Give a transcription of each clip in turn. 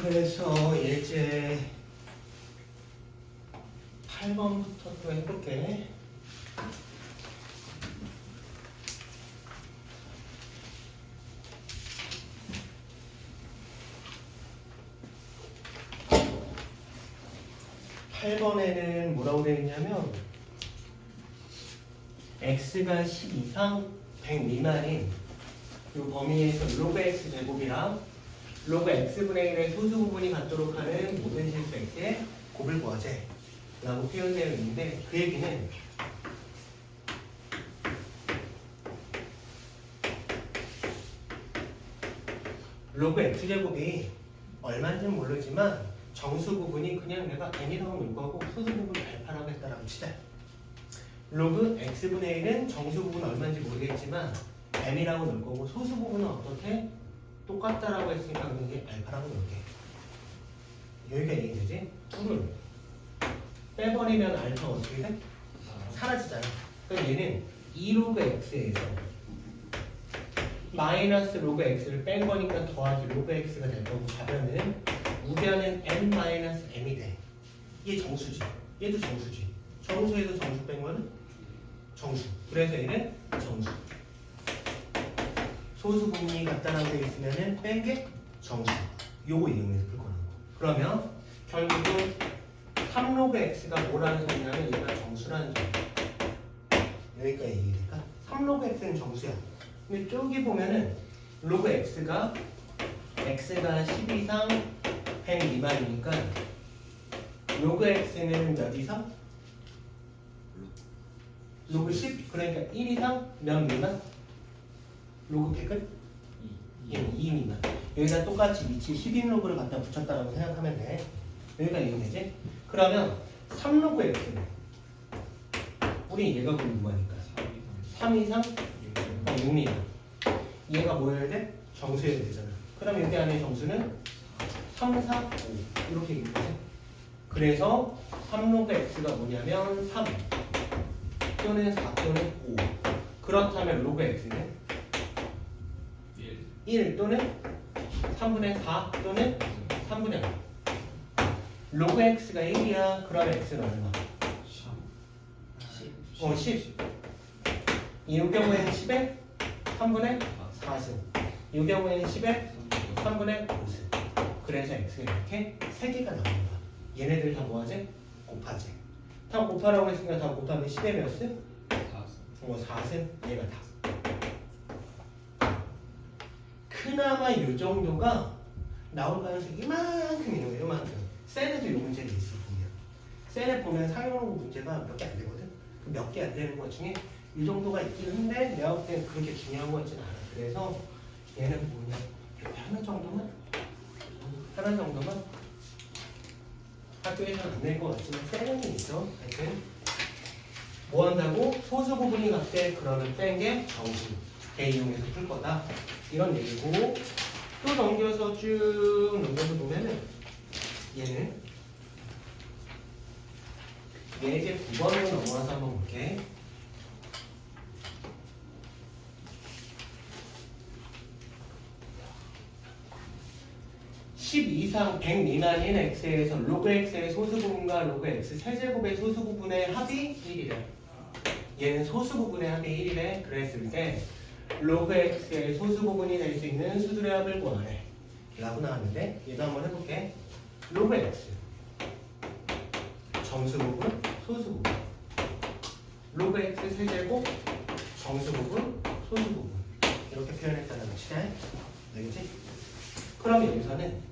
그래서 예제 8번부터 또 해볼게. 팔 번에는 뭐라고 되어 있냐면 x가 10 이상 100 미만인 이 범위에서 로그 x 제곱이랑 로그 x분의 1의 소수 부분이 갖도록 하는 모든 실수 x의 곱을 구하재 라고 표현되어 있는데 그 얘기는 로그 x제곱이 얼마인지는 모르지만 정수 부분이 그냥 내가 n이라고 놓을 거고 소수 부분을 알파라고 했다라고 치자. 로그 x분의 1은 정수 부분은 얼마인지 모르겠지만 m이라고 놓을 거고 소수 부분은 어떻게? 똑같다라고 했으니까 그냥 이게 알파라고 놓을게. 여기가 이해되지? 2를 빼버리면 알파 어떻게 돼? 사라지잖아. 그러니까 얘는 2로그 x에서 마이너스 로그 x를 뺀 거니까 더하기 로그 x가 될 거고 좌변은 우변은 n-m이 돼. 얘 정수지. 얘도 정수지. 정수에서 정수 뺀 거는 정수. 그래서 얘는 정수. 소수 부분이 같다라고 되어 있으면은 뺀 게 정수. 요거 이용해서 풀 거라고. 그러면 결국은 3로그 x가 뭐라는 소리냐면 얘가 정수라는 소리. 여기까지 얘기니까 3로그 x는 정수야. 근데 저기 보면은 로그 x가 10 이상 100 미만이니까 로그 x는 몇 이상? 로그 10? 그러니까 1 이상 몇 미만? 로그 100은? 2 미만. 여기다 똑같이 위치 12로그를 갖다 붙였다라고 생각하면 돼. 여기가 이해되지? 그러면 3로그 x는 우리 얘가 궁금하니까 3 이상 6 미만. 얘가 뭐여야 돼? 정수여야 되잖아. 그럼 여기 안에 정수는 3, 4, 5 이렇게 얘기해. 그래서 3로그 x가 뭐냐면 3 또는 4 또는 5. 그렇다면 로그 x는 1 또는 3분의 4 또는 3분의 5. 로그 x가 1이야. 그럼 x는 얼마? 10. 이 경우에는 10에 3분의 4승. 이 경우에는 10에 3분의 5승. 그래서 x가 이렇게 3개가 나오는 거야. 얘네들 다 뭐하지? 곱하지. 다 곱하라고 했으니까 다 곱하면 10에 몇 승? 4승. 얘가 5. 그나마 이 정도가 나올 가능성이 이만큼 있는 거예요. 이만큼. 셀에도 이 문제가 있어 보면. 셀에 보면 사용하는 문제가 몇 개 안 되거든. 그 몇 개 안 되는 것 중에 이 정도가 있긴 한데 내가 볼 때는 그렇게 중요한 거 같지는 않아. 그래서 얘는 뭐냐? 하나 정도만 학교에서는 안 될 것 같지만 셀에는 있어. 하여튼 뭐 한다고? 소수 부분이 같대. 그러면 뺀 게 정수. 걔 이용해서 풀 거다. 이런 얘기고 또 넘겨서 쭉 넘겨서 보면은 얘는 예제 9번으로 넘어와서 한번 볼게. 이상 100 미만인 x에서 로그 x의 소수 부분과 로그 x 세제곱의 소수 부분의 합이 1이래. 얘는 소수 부분의 합이 1이래. 그랬을 때 로그 x의 소수 부분이 될 수 있는 수들의 합을 구하래. 라고 나왔는데 얘도 한번 해볼게. 로그 x 정수 부분, 소수 부분. 로그 x 세제곱 정수 부분, 소수 부분. 이렇게 표현했다는 치자. 알겠지? 그럼 여기서는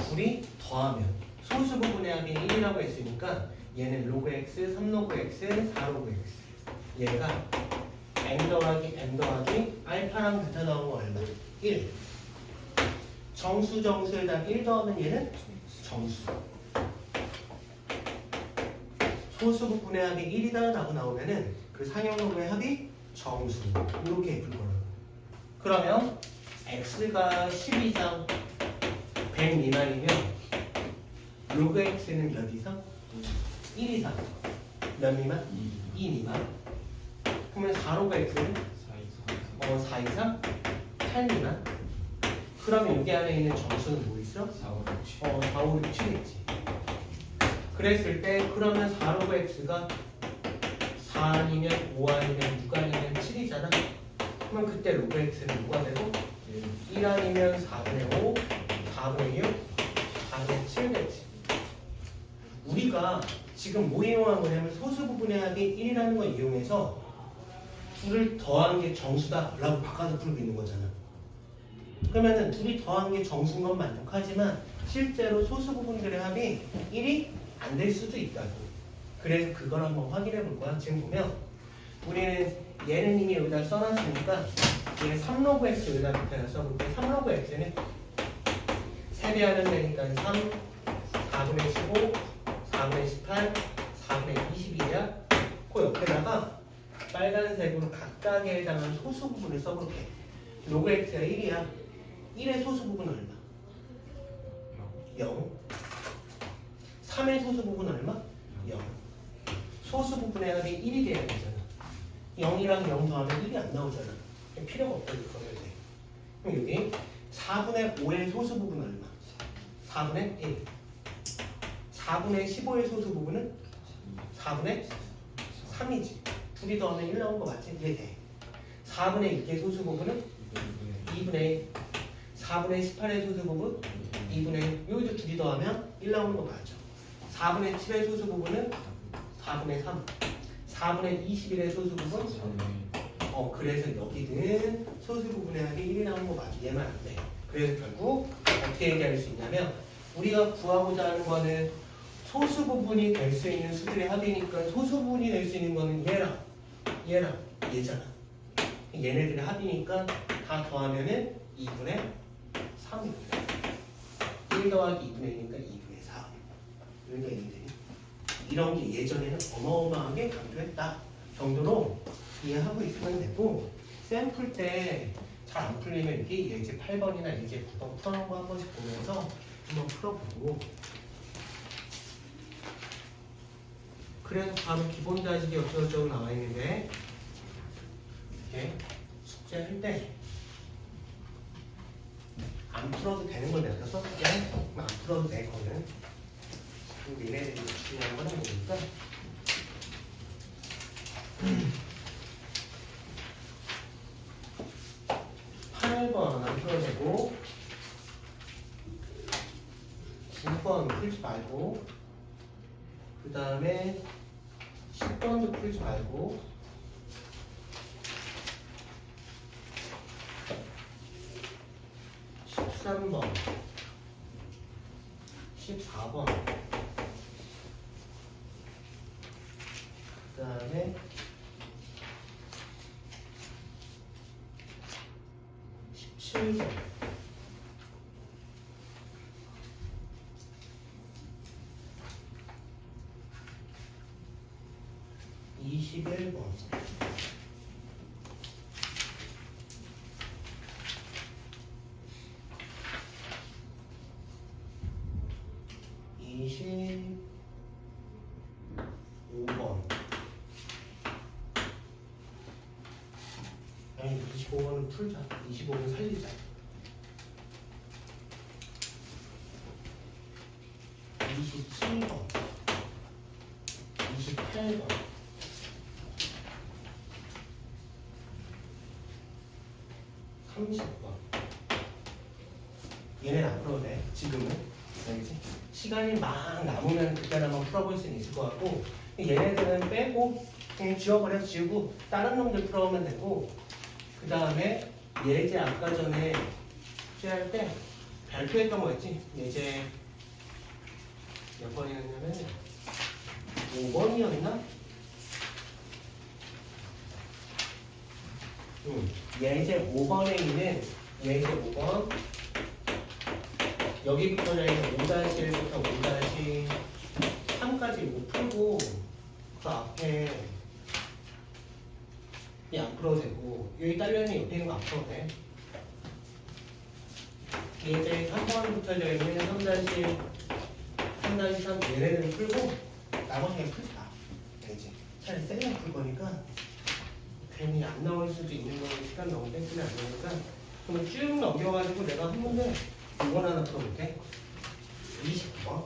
둘이 더하면 소수 부분의 합이 1이라고 했으니까 얘는 로그 x, 3로그 x, 4로그 x. 얘가 n 더하기 n 더하기 알파랑 같아 나오는 거 얼마? 1. 정수에다 1 더하면 얘는 정수. 소수 부분의 합이 1이다 라고 나오면은 그 상형로그의 합이 정수. 이렇게 풀 거라고. 그러면 x가 10 이상 100 미만이면 로그 x는 몇 이상? 1 이상. 몇 미만? 2 미만. 그러면 4로그 x는 4 이상? 8 미만. 그러면 여기 안에 있는 정수는 뭐 있어? 4, 5, 6, 7. 4, 5, 6, 7이지. 그랬을 때 그러면 4 로그 x가 4 아니면 5 아니면 6 아니면 7이잖아. 그러면 그때 로그 x는 뭐가 되고? 1 아니면 4분의 5, 4분의 6, 4분의 7 되지. 우리가 지금 뭐 이용한 거냐면 소수 부분의 합이 1이라는 걸 이용해서 둘을 더한 게 정수다 라고 바꿔서 풀고 있는 거잖아. 그러면은 둘이 더한 게 정수인 건 만족하지만 실제로 소수 부분들의 합이 1이 안 될 수도 있다고. 그래서 그걸 한번 확인해 볼 거야. 지금 보면 우리는 얘는 이미 여기다 써놨으니까 얘 3로그 x 여기다 밑에다 써볼게. 3로그 x는 세배하면 되니까 3, 4분의 15, 4분의 18, 4분의 22야. 그 옆에다가 빨간색으로 각각에 해당하는 소수 부분을 써볼게. 로그 x가 1이야. 1의 소수 부분 얼마? 0. 3의 소수 부분 얼마? 0. 소수 부분의 합이 1이 돼야 되잖아. 0이랑 0 더하면 1이 안 나오잖아. 필요가 없다 이거야. 그럼 여기 4분의 5의 소수 부분 얼마? 4분의 1. 4분의 15의 소수 부분은 4분의 3이지. 둘이 더하면 1 나온 거 맞지? 이해 돼. 4분의 6의 소수 부분은 2분의 1. 4분의 18의 소수 부분 2분의 1. 여기도 둘이 더하면 1 나오는 거 맞죠? 4분의 7의 소수 부분은 4분의 3. 4분의 21의 소수 부분 그래서 여기는 소수 부분의 합이 1이 나오는 거 맞죠? 얘만 안 돼. 그래서 결국 어떻게 얘기할 수 있냐면 우리가 구하고자 하는 거는 소수 부분이 될 수 있는 수들의 합이니까 소수 부분이 될 수 있는 거는 얘랑 얘잖아. 얘네들의 합이니까 다 더하면은 2분의 3입니다. 1 더하기 2분의 1이니까 2분의 4. 그러니까 얘네들이 이런 게 예전에는 어마어마하게 강조했다 정도로 이해하고 있으면 되고 샘플 때 잘 안 풀리면 이게 예제 8번이나 예제 9번 풀어놓은 거 한 번씩 보면서 한번 풀어보고 그래서 다음 기본 다식이 어쩌고저쩌고 나와 있는데 이렇게 숙제할 때 안 풀어도 되는 걸 내가 써볼게. 안 풀어도 돼 거는. 니네들이 중요한 건 뭐니까 8번 안 풀어도 되고 9번 풀지 말고 그 다음에 10번도 풀지 말고 13번 14번 그 다음에 17번 21번 25번 아니 25번은 풀자. 25번 살리자. 27번 28번 30번 얘네는 안 풀어도 돼. 지금은 알겠지? 시간이 막 남으면 그때 한번 풀어볼 수는 있을 것 같고 얘네들은 빼고 그냥 지워버려. 지우고 다른 놈들 풀어오면 되고 그 다음에 예제 아까 전에 숙제할 때 발표했던 거 있지? 예제 몇 번이었냐면 5번이었나? 예제 5번에 있는 예제 5번 여기부터 저희는 5-1부터 5-3까지 못 풀고 그 앞에 이 안 풀어도 되고 여기 딸려있는 옆에 있는 거 안 풀어도 돼. 예제 3번부터 저희는 3-1, 3-3 얘네들은 풀고 나머지는 풀지 마. 알지? 차라리 셀랑 풀 거니까 괜히 안 나올 수도 있는 거는 시간 너무 뺏기면 안 되니까 그러면 쭉 넘겨가지고 내가 한 문제 이번 하나 풀어볼게. 29번.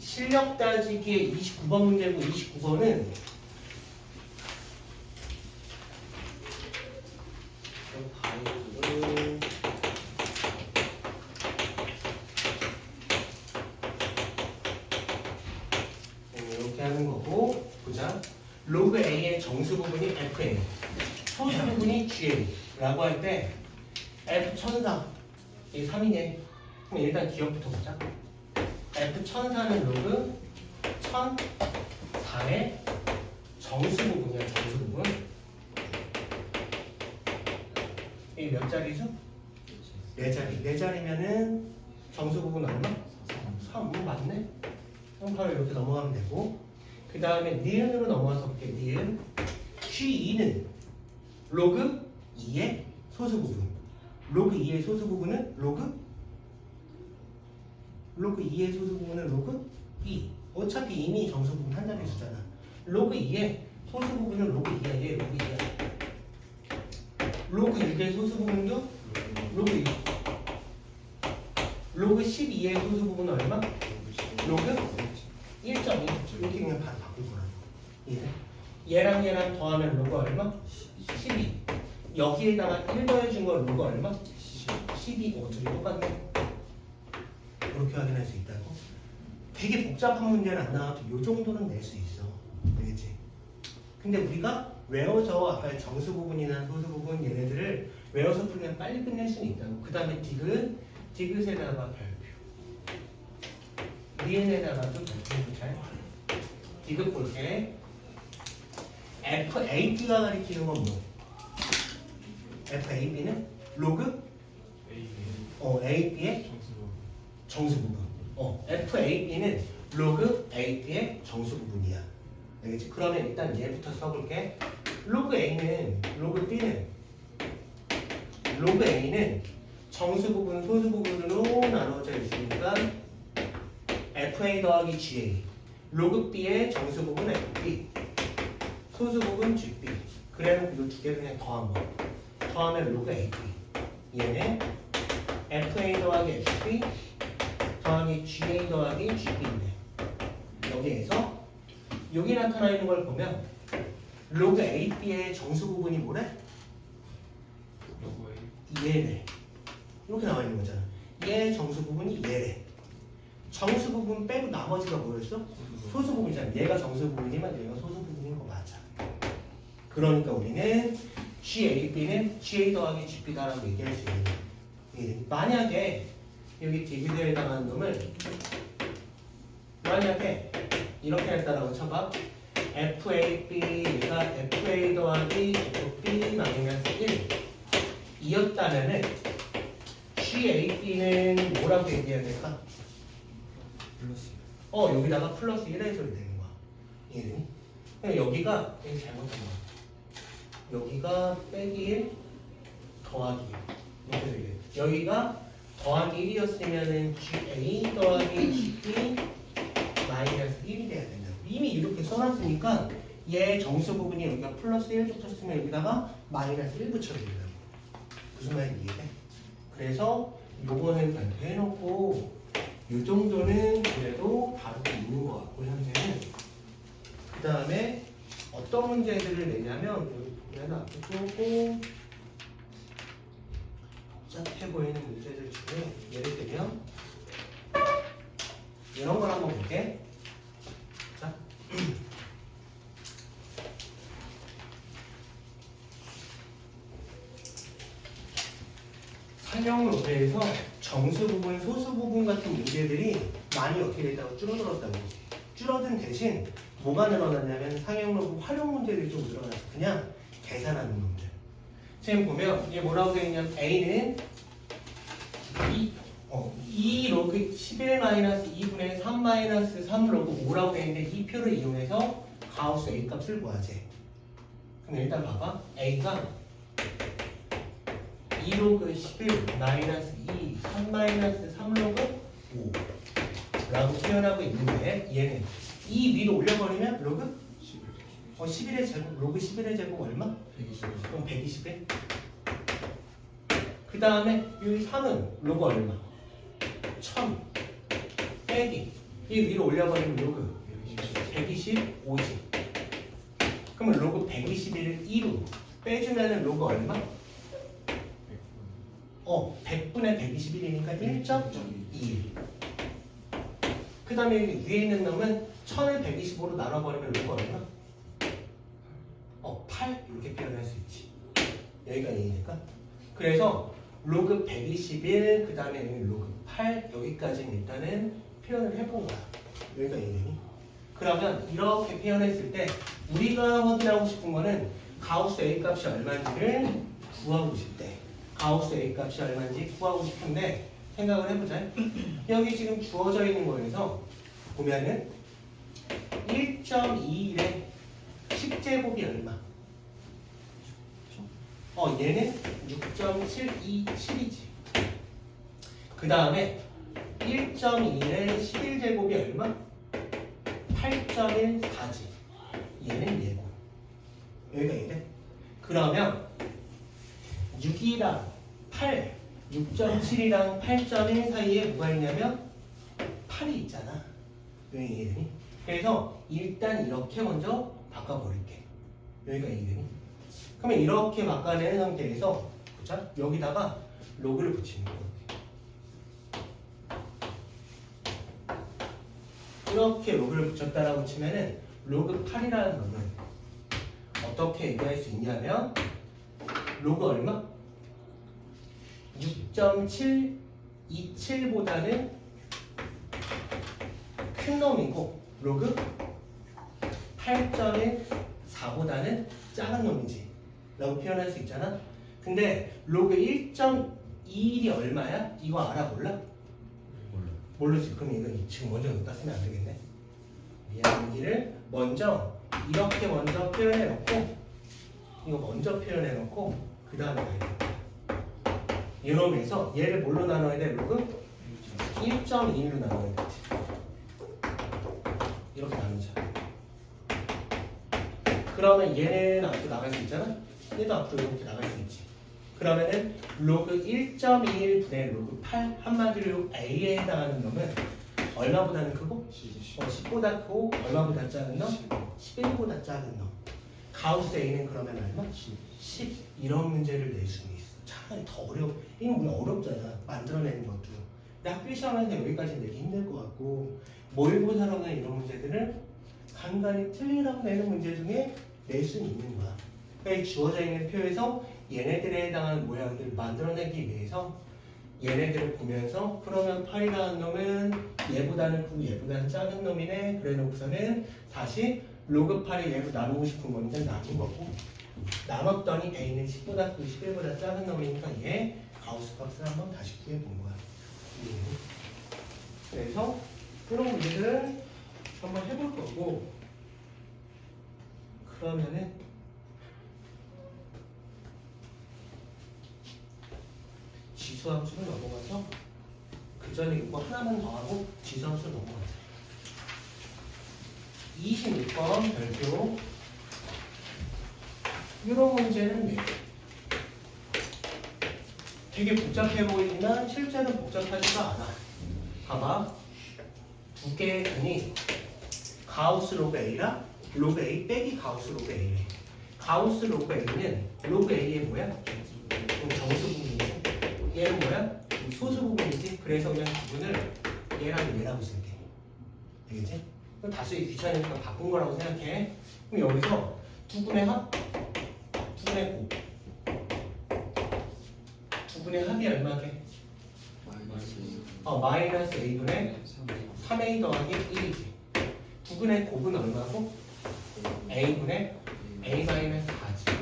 실력 따지기의 29번 문제고 29번은 바이브를 이렇게 하는 거고 보자. 로그 A의 정수 부분이 FA, 소수 부분이 GA라고 할 때 F 1004 이 3이네. 그럼 일단 기억부터 보자. F 1004는 로그 1004의 정수 부분이야. 정수 부분. 이게 몇 자리죠? 4자리. 4자리면은 정수 부분 얼마? 3. 맞네. 그럼 바로 이렇게 넘어가면 되고, 그 다음에 니은으로 넘어가서 볼게요. 니은. G2는 로그 2의 소수 부분. 로그 2의 소수 부분은 로그 2의 소수 부분은 로그 2. 어차피 이미 정수 부분 한 자리 수잖아. 로그 2의 소수 부분은 로그 2야. 얘 로그 2야. 로그 6의 소수 부분도 로그 2. 로그 12의 소수 부분은 얼마? 로그 1.2. 이렇게 그냥 바로 바꿀 거라고. 얘랑 얘랑 더하면 로그 얼마? 12. 여기에다가 1 더해준 건 로그 얼마? 12. 둘이 똑같네. 그렇게 확인할 수 있다고. 되게 복잡한 문제는 안 나와도 이 정도는 낼 수 있어. 알겠지? 근데 우리가 외워서 아까 정수 부분이나 소수 부분 얘네들을 외워서 풀면 빨리 끝낼 수는 있다고. 그 다음에 디귿에다가 별표, 니은에다가도 별표도 잘. 디귿 볼게. FAB가 가리키는 건 뭐? FAB는 로그 AB의 정수 부분. FAB는 로그 AB의 정수 부분이야. 알겠지? 그러면 일단 얘부터 써볼게. 로그 A는 정수 부분, 소수 부분으로 나눠져 있으니까 FA 더하기 GA. 로그 B의 정수 부분 FB, 소수 부분 GB. 그래놓고 이 두 개를 그냥 더한 거. 더하면 로그 AB. 얘는 FA 더하기 FB 더하기 GA 더하기 GB인데, 여기에서 여기 나타나 있는 걸 보면 로그 AB의 정수 부분이 뭐래? 얘래. 이렇게 나와 있는 거잖아. 얘 정수 부분이 얘래. 정수 부분 빼고 나머지가 뭐였어? 소수 부분이잖아. 얘가 정수 부분이면 얘가 소수 부분인 거 맞아. 그러니까 우리는 GAB는 GA 더하기 GB다라고 얘기할 수 있는 거야. 만약에 여기 디귿에 해당하는 놈을 만약에 이렇게 했다라고 쳐봐. FAB가 FA 더하기 FB 마이너스 1 이었다면은 GAB는 뭐라고 얘기해야 될까? 플러스. 여기다가 플러스 1 해줘야 되는 거야. 이해되니? 여기가 여기 잘못한 거야. 여기가 빼기 1 더하기 1 이렇게 되게. 여기가 더하기 1이었으면은 GA 더하기 GB 마이너스 1이 돼야 된다. 이미 이렇게 써놨으니까 얘 정수 부분이 여기가 플러스 1 붙였으면 여기다가 마이너스 1 붙여야 된다고. 무슨 말인지 이해돼? 그래서 요거는 발표해놓고 요 정도는 그래도 다루고 있는 것 같고 현재는. 그 다음에 어떤 문제들을 내냐면 여기 보면 앞에 조금 복잡해 보이는 문제들 중에 예를 들면 이런 걸 한번 볼게. 자, 상형 노트에서 정수 부분, 소수 부분 같은 문제들이 많이 어떻게 됐다고 줄어들었다고. 줄어든 대신 뭐가 늘어났냐면 상형 노트 활용 문제들이 좀 늘어났어. 그냥 계산하는 놈들. 지금 보면 이게 뭐라고 되어 있냐면 A는 2 로그 11-2분의 3-3 로그 5라고 되어 있는데 이 표를 이용해서 가우스 A 값을 구하지. 그럼 일단 봐봐. A가 2 로그 11 마이너스 2 3 로그 5 라고 표현하고 있는데 얘는 이 위로 올려버리면 로그 11의 제곱, 로그 11의 제곱 얼마? 120. 그럼 121. 그 다음에 여기 3은 로그 얼마? 1000 빼기 이 위로 올려버리면 로그 125지. 그러면 로그 121을 2로 빼주면은 로그 얼마? 100분의 121이니까 1.21. 그 다음에 여기 위에 있는 놈은 1000을 125로 나눠버리면 로그 얼마? 8 이렇게 표현할 수 있지. 여기가 A니까. 그래서 로그 121, 그 다음에 여기 로그 8 여기까지는 일단은 표현을 해본 거야. 여기가 A되니? 그러면 이렇게 표현했을 때 우리가 확인하고 싶은 거는 가우스 A 값이 얼마인지를 구하고 싶대. 가우스 A 값이 얼마인지 구하고 싶은데 생각을 해보자. 여기 지금 주어져 있는 거에서 보면은 1.21의 10제곱이 얼마? 얘는 6.727이지. 그 다음에 1.21의 11제곱이 얼마? 8.14지. 얘는 얘고. 여기가 얘네. 그러면 6이랑 8, 6.7이랑 8.1 사이에 뭐가 있냐면 8이 있잖아. 여기 얘네. 그래서 일단 이렇게 먼저 바꿔버릴게. 여기가 얘네. 그러면 이렇게 바꿔낸 상태에서 보자. 여기다가 로그를 붙이는 거야. 이렇게 로그를 붙였다라고 치면은 로그 8이라는 놈은 어떻게 얘기할 수 있냐면 로그 얼마? 6.727보다는 큰 놈이고 로그 8.14보다는 작은 놈이지 라고 표현할 수 있잖아. 근데 로그 1.21이 얼마야? 이거 알아 몰라? 모르지. 그럼 이거 지금 먼저 여기다 쓰면 안 되겠네. 여기를 먼저 이렇게 먼저 표현해 놓고 이거 먼저 표현해 놓고 그 다음에 가야 돼. 이러면서 얘를 뭘로 나눠야 돼? 로그 1.21로 나눠야 되지. 이렇게 나누자. 그러면 얘는 앞으로 나갈 수 있잖아? 얘도 앞으로 이렇게 나갈 수 있지. 그러면은 로그 1.21 분의 로그 8 한마디로 A에 해당하는 놈은 얼마보다는 크고? 10보다 크고 얼마보다 작은 놈? 11보다 작은 놈. 가우스 A는 그러면 얼마? 10. 이런 문제를 낼 수는 있어. 차라리 더 이건 물론 어렵잖아. 만들어내는 것도. 근데 학교 시험에서 여기까지 내기 힘들 것 같고 모의고사로는 이런 문제들을 간간히 틀리라고 내는 문제 중에 낼 수는 있는 거야. 그러니까 주어져 있는 표에서 얘네들에 해당하는 모양들을 만들어내기 위해서 얘네들을 보면서 그러면 8이라는 놈은 얘보다는 크고 얘보다는 작은 놈이네. 그래 놓고서는 다시 로그 8이 얘로 나누고 싶은 건데 나눈 거고 나눴더니 A는 10보다 크고 11보다 작은 놈이니까 얘 가우스 값을 한번 다시 구해본 거야. 그래서 그런 문제들을 한번 해볼 거고 그러면은 지수함수를 넘어가서 그 전에 이거 하나만 더 하고 지수함수를 넘어가자. 26번 별표. 이런 문제는 되게 복잡해 보이지만 실제로 복잡하지가 않아. 봐봐. 두 개의 근이 가우스 로그 A랑 로그 A 빼기 가우스 로그 A래. 가우스 로그 A는 로그 A의 뭐야? 정수 부분이지. 얘는 뭐야? 소수 부분이지. 그래서 그냥 부분을 얘랑 얘라고 쓸게. 되겠지? 그럼 다수의 귀찮으니까 바꾼 거라고 생각해. 그럼 여기서 두 분의 합, 두 분의 곱. 두 분의 합이 얼마게? 마이너스 A분의 3A 더하기 1이지. 두 분의 곱은 얼마고? A분의 A 마이너스 4지.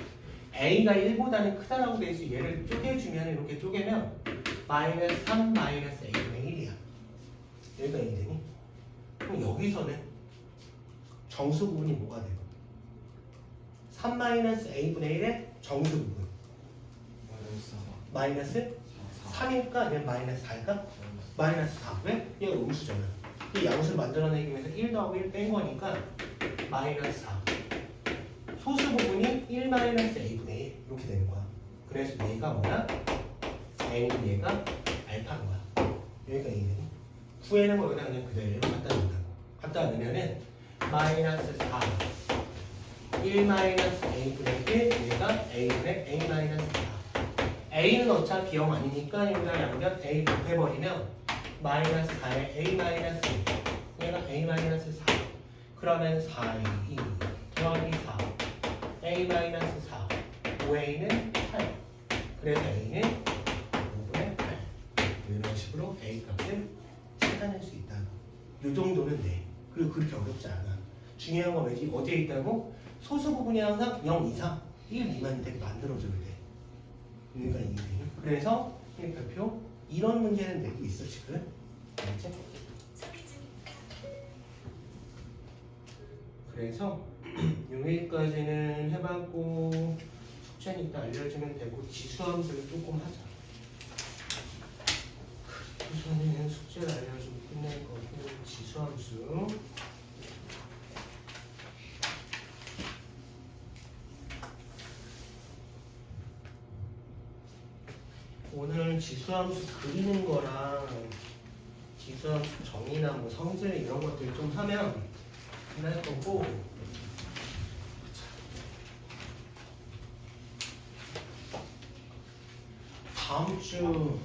A가 1보다는 크다라고 돼 있어. 얘를 쪼개주면 이렇게 쪼개면 마이너스 3 마이너스 A분의 1이야. 여기가 1되니? 그럼 여기서는 정수 부분이 뭐가 되고? 3 마이너스 A분의 1의 정수 부분. 마이너스 3일까? 아니면 마이너스 4일까? 마이너스 4. 왜? 얘가 음수잖아. 이 양수를 만들어내기 위해서 1 더하고 1 뺀 거니까 마이너스 4. 소수 부분이 1-a분의 1 이렇게 되는 거야. 그래서 얘가 뭐야? a는 얘가 알파인 거야. 여기가 a는 구해는 거 그냥 그대로 갖다 놓는다고. 갖다 놓으면은 마이너스 4 1-a분의 1 얘가 a분의 a-4 a는 어차피 0 아니니까 여기다 양변 a 곱해버리면 마이너스 4에 a-1 얘가 a-4 그러면 4a 더하기 4 a-4 5a는 8 그래서 a는 5분의 8 이런 식으로 a 값을 찾아낼 수 있다. 이 정도는 돼. 그리고 그렇게 어렵지 않아. 중요한 건 왜지? 어디에 있다고? 소수 부분이 항상 0 이상 1 미만이 되게 만들어줘야 돼. 여기가 이게 돼. 그래서 별표 이런 문제는 내고 있어 지금. 알겠지? 그래서 여기까지는 해봤고 숙제는 이따 알려주면 되고 지수함수를 조금 하자. 우선은 숙제를 알려주고 끝낼 거고 지수함수 오늘 지수함수 그리는 거랑 지수함수 정의나 뭐 성질 이런 것들 좀 하면 끝날 거고 다음 주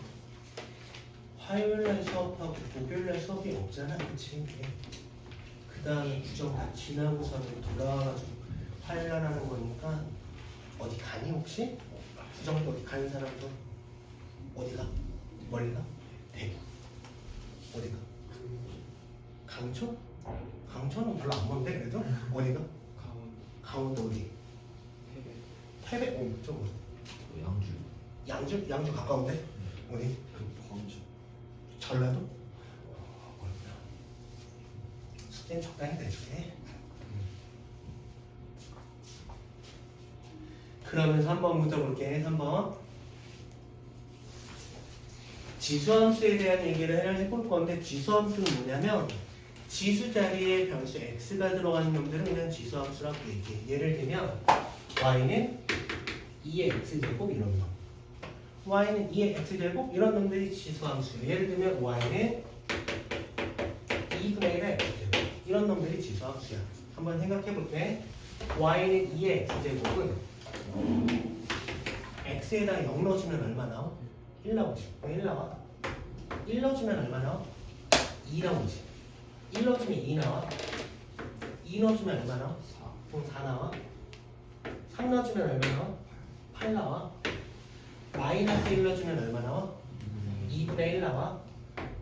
화요일날 수업하고 목요일날 수업이 없잖아, 그치? 그 다음에 구정 다 지나고서는 돌아와가지고 화요일날 하는 거니까 어디 가니 혹시? 구정도 어디 가는 사람도 어디가? 멀리 가? 대구 어디가? 강촌? 강촌은 별로 안 먼데 그래도? 어디가? 강원도 어디? 태백? 좀 양주 가까운데? 어디? 광주. 전라도? 어렵다. 숙제는 적당히 내줄게. 그러면서 한번 묻어볼게. 3번. 지수함수에 대한 얘기를 해볼 건데 지수함수는 뭐냐면 지수 자리에 변수 x가 들어가는 놈들은 그냥 지수함수라고 얘기해. 예를 들면 y는 2의 x제곱 이런 놈. y는 2의 x제곱 이런 놈들이 지수함수예요. 예를 들면 y는 2분의 1의 x제곱 이런 놈들이 지수함수야. 한번 생각해볼게. y는 2의 x제곱은 x에다 0 넣어주면 얼마 나와? 1 나오지. 1 나와. 1 넣어주면 얼마 나와? 2 나오지. 1 넣어주면 2 나와. 2 넣어주면 얼마 나와? 4. 그럼 4 나와. 3 넣어주면 얼마 나와? 8 나와. 마이너스 1 넣어주면 얼마 나와? 2분의 1 나와.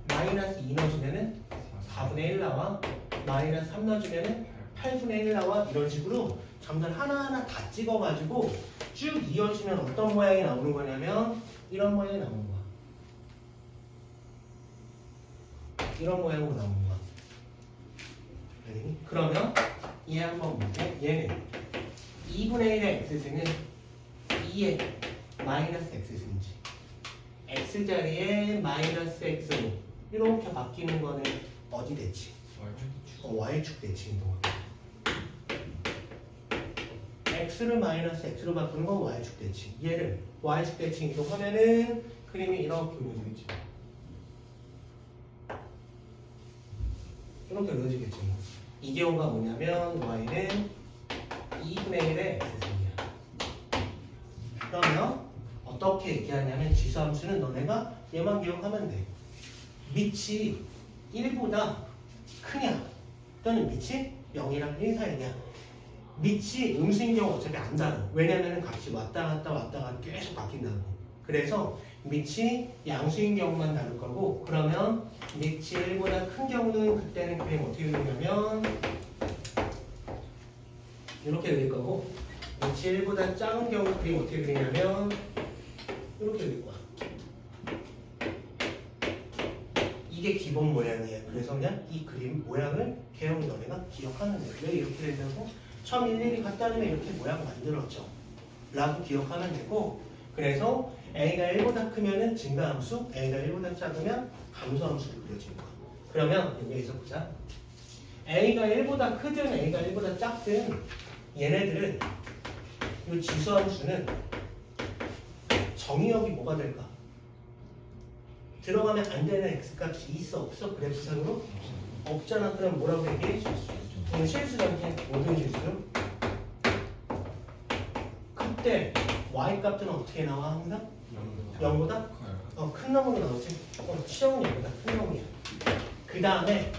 마이너스 2 넣어주면은 4분의 1 나와. 마이너스 3 넣어주면은 8분의 1 나와. 이런 식으로 점들 하나하나 다 찍어가지고 쭉 이어지면 어떤 모양이 나오는 거냐면 이런 모양이 나오는 거야. 이런 모양으로 나오는 거야. 알겠니? 그러면 얘 한번 볼게. 얘는 2분의 1의 x승은 2의 마이너스 x승이지. x자리에 마이너스 x로 이렇게 바뀌는 거는 어디 대칭? y축 대칭인 거야. x를 마이너스 x로 바꾸는 건 y축 대칭. 얘를 y축 대칭이고 하면은 그림이 이렇게 그려지겠지. 이렇게 그려지겠지. 이 경우가 뭐냐면 y는 2분의 1의 x승이야. 그러면 어떻게 얘기하냐면 지수함수는 너네가 얘만 기억하면 돼. 밑이 1보다 크냐 또는 밑이 0이랑 1 사이냐. 밑이 음수인 경우 어차피 안 다뤄. 왜냐면 값이 왔다 갔다 계속 바뀐다고. 그래서 밑이 양수인 경우만 다룰 거고, 그러면 밑이 1보다 큰 경우는 그때는 그림 어떻게 그리냐면 이렇게 그릴 거고, 밑이 1보다 작은 경우 그림 어떻게 그리냐면 이렇게 그릴 거야. 이게 기본 모양이에요. 그래서 그냥 이 그림 모양을 개형 너네가 기억하면 돼. 왜 이렇게 된다고? 처음 일일이 갖다 놓으면 이렇게 모양 만들었죠. 라고 기억하면 되고, 그래서 a가 1보다 크면은 증가함수, a가 1보다 작으면 감소함수로 그려지는 거야. 그러면 여기에서 보자. a가 1보다 크든 a가 1보다 작든 얘네들은 이 지수함수는 정의역이 뭐가 될까? 들어가면 안 되는 x값이 있어 없어? 그래프상으로? 없잖아. 그럼 뭐라고 얘기해? 실수잖아. 모든 실수. 그때 y값은 어떻게 나와 항상? 0보다? 큰 놈으로 나오지? 치형이 0보다 큰 놈이야. 그 다음에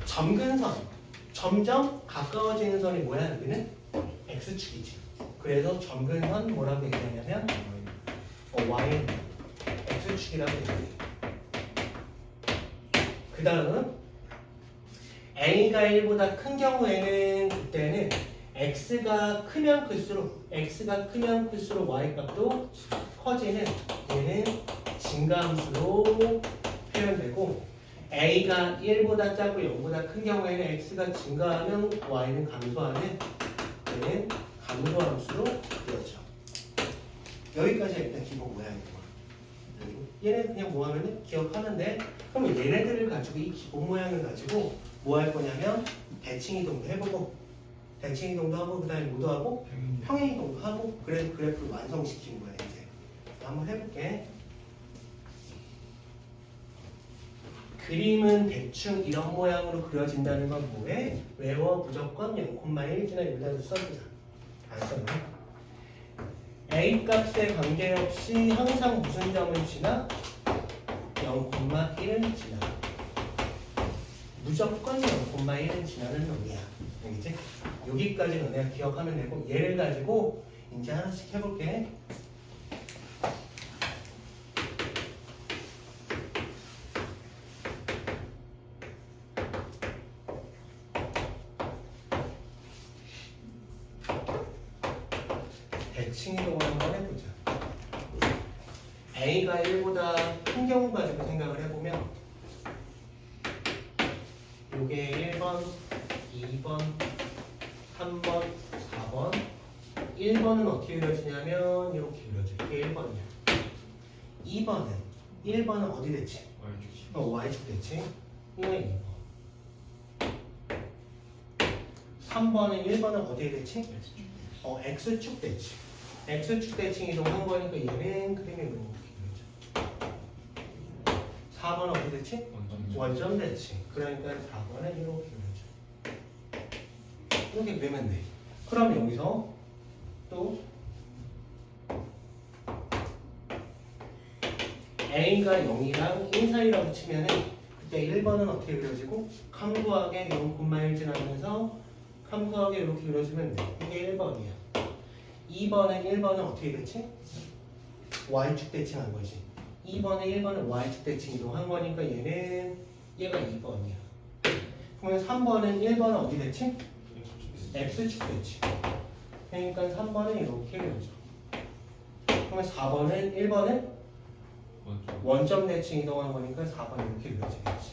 점근선. 점점 가까워지는 선이 뭐야 여기는? x축이지. 그래서 점근선 뭐라고 얘기하냐면 y는 x축이라고 얘기해. 그 다음은 a가 1보다 큰 경우에는 그때는 x가 크면 클수록 y값도 커지는 얘는 증가함수로 표현되고 a가 1보다 작고 0보다 큰 경우에는 x가 증가하면 y는 감소하는 얘는 감소함수로 이루어져. 여기까지 일단 기본 모양이고 얘네 그냥 뭐 하면 기억하면 돼. 그럼 얘네들을 가지고 이 기본 모양을 가지고 뭐 할 거냐면 대칭이동도 해보고 대칭이동도 하고 그 다음에 뭐도 하고 평행이동도 하고 그래서 그래프를 완성시킨 거야 이제. 한번 해볼게. 그림은 대충 이런 모양으로 그려진다는 건 뭐해? 외워 무조건 0,1지나 여기다 써주자. 안 썼네. A 값에 관계없이 항상 무슨 점을 지나? 0,1은 지나. 무조건 0,1은 지나는 놈이야. 알겠지? 여기까지 너네가 기억하면 되고 얘를 가지고 이제 하나씩 해볼게. 대칭이동을 한번 해보자. A가 1보다 큰 경우 가지고 생각을 해보면 요게 1번, 2번, 3번, 4번 1번은 어떻게 그려지냐면 이렇게 그려져. 이게 1번이야. 1번은 어디 대칭? Y축 대칭. 이게 2번. 3번은 1번은 어디에 대칭? X축 대칭. X축 대칭 이동한 거니까 얘는 그림이 이렇게 그려져. 4번은 어디 대칭? 원점 대칭. 그러니까 4번은 이렇게 그려져. 이렇게 그리면 돼. 그럼 여기서 또 A가 0이랑 1 사이라고 치면은 그때 1번은 어떻게 그려지고 캄구하게 0,1 지나면서 캄구하게 이렇게 그려지면 돼. 이게 1번이야. 1번은 어떻게 대칭? Y축 대칭한 거지. 1번은 Y축 대칭 이동한 거니까 얘는 얘가 2번이야. 그러면 3번은 1번은 어디 대칭? X축 대칭. 그러니까 3번은 이렇게 그려져. 그러면 4번은 1번은 원점 대칭 이동한 거니까 4번 이렇게 그려지겠지.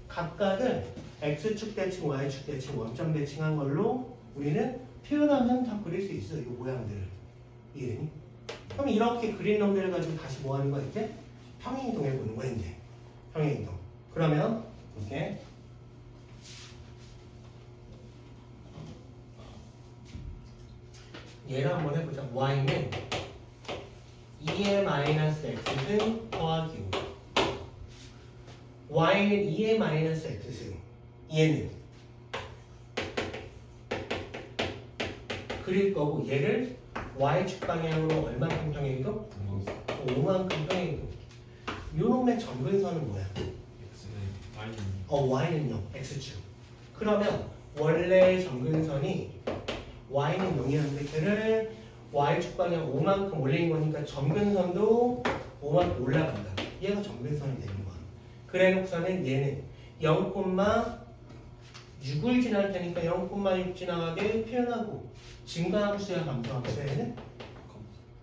각각은 X축 대칭, Y축 대칭, 원점 대칭한 걸로 우리는 표현하면 다 그릴 수 있어. 이 모양들을. 이해되니? 그럼 이렇게 그린 놈들을 가지고 다시 뭐 하는 거야 이제? 평행이동 해보는 거야 이제. 평행이동. 그러면 이렇게 얘를 한번 해보자. Y는 2의 마이너스 X승 더하기 5. Y는 2의 마이너스 X승. 얘는 그릴 거고 얘를 Y축 방향으로 얼마큼 평행이동? 5만큼 평행이동. 요 놈의 점근선은 뭐야? Y는 0, X축. 그러면 원래 점근선이 Y는 0이었는데 걔를 Y축 방향 5만큼 올린 거니까 점근선도 5만큼 올라간다. 얘가 점근선이 되는 거야. 그래 놓고서는 얘는 0,6을 지날 테니까 0,6 지나가게 표현하고 증가함수야 감소함수야 얘는?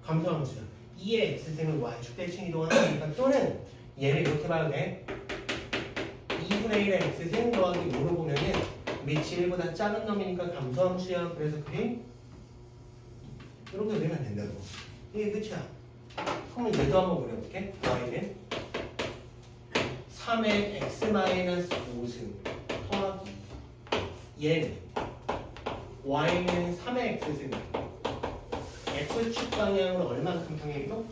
감소함수야. 2의 X승을 Y축 대칭 이동하는 거니까 또는 얘를 이렇게 봐도 돼. 2분의 1의 X승 더하기 5로 보면은 밑이 1보다 작은 놈이니까 감소함수야. 그래서 그림 이렇게 그리면 된다고. 이게 끝이야. 그러면 얘도 한번 그려볼게. Y는 3의 X-5승 더하기 얘는 Y는 3의 X승 X축 방향으로 얼만큼 평행이동?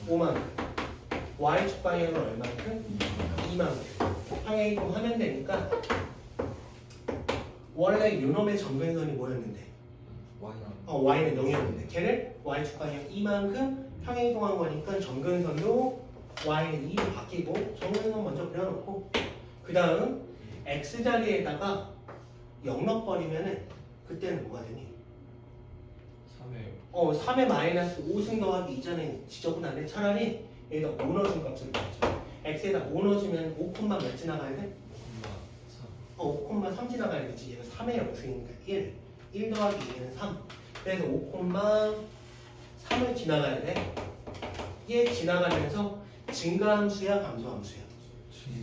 5만큼. Y축 방향으로 얼만큼? 2만큼. 평행이동 하면 되니까 원래 요놈의 점근선이 뭐였는데? Y는 0이었는데 걔를 Y축 방향 2만큼 평행이동한 거니까 점근선도 Y는 2로 바뀌고 점근선 먼저 그려놓고 그 다음 X자리에다가 0 넣어버리면은 그때는 뭐가 되니? 3의 마이너스 5승 더하기 2전에 지저분하네. 차라리 여기다 5 넣어준 값을 넣어줘. X에다 5 넣어주면 5, 몇 지나가야 돼? 5,3 지나가야 되지. 얘는 3의 영승이니까 1 더하기 2는 3. 그래서 5,3을 지나가야 돼. 얘 지나가면서 증가함수야 감소함수야?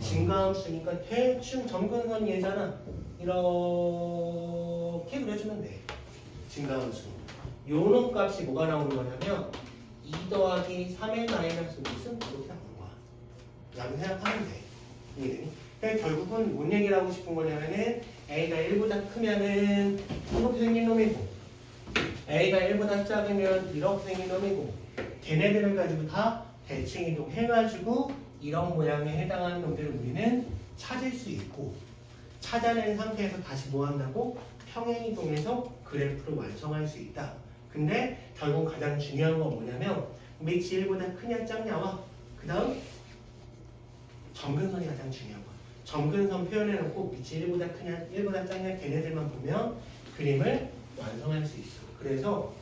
증가함수니까 대충 점근선 얘잖아. 이렇게 그려주면 돼. 증가함수. 요놈 값이 뭐가 나오는 거냐면 2 더하기 3의 마이너스 5승 이렇게 나오는 거야. 라고 생각하면 돼. 이해되니? 그러니까 결국은 뭔 얘기를 하고 싶은 거냐면은 A가 1보다 크면은 이렇게 생긴 놈이고 A가 1보다 작으면 이렇게 생긴 놈이고 걔네들을 가지고 다 대칭이동 해가지고 이런 모양에 해당하는 놈들을 우리는 찾을 수 있고 찾아낸 상태에서 다시 뭐 한다고? 평행이동해서 그래프를 완성할 수 있다. 근데 결국 가장 중요한 건 뭐냐면 밑이 1보다 크냐 작냐와 그 다음 점근선이 가장 중요한 거야. 점근선 표현해놓고 밑이 1보다 크냐 1보다 작냐 걔네들만 보면 그림을 완성할 수 있어. 그래서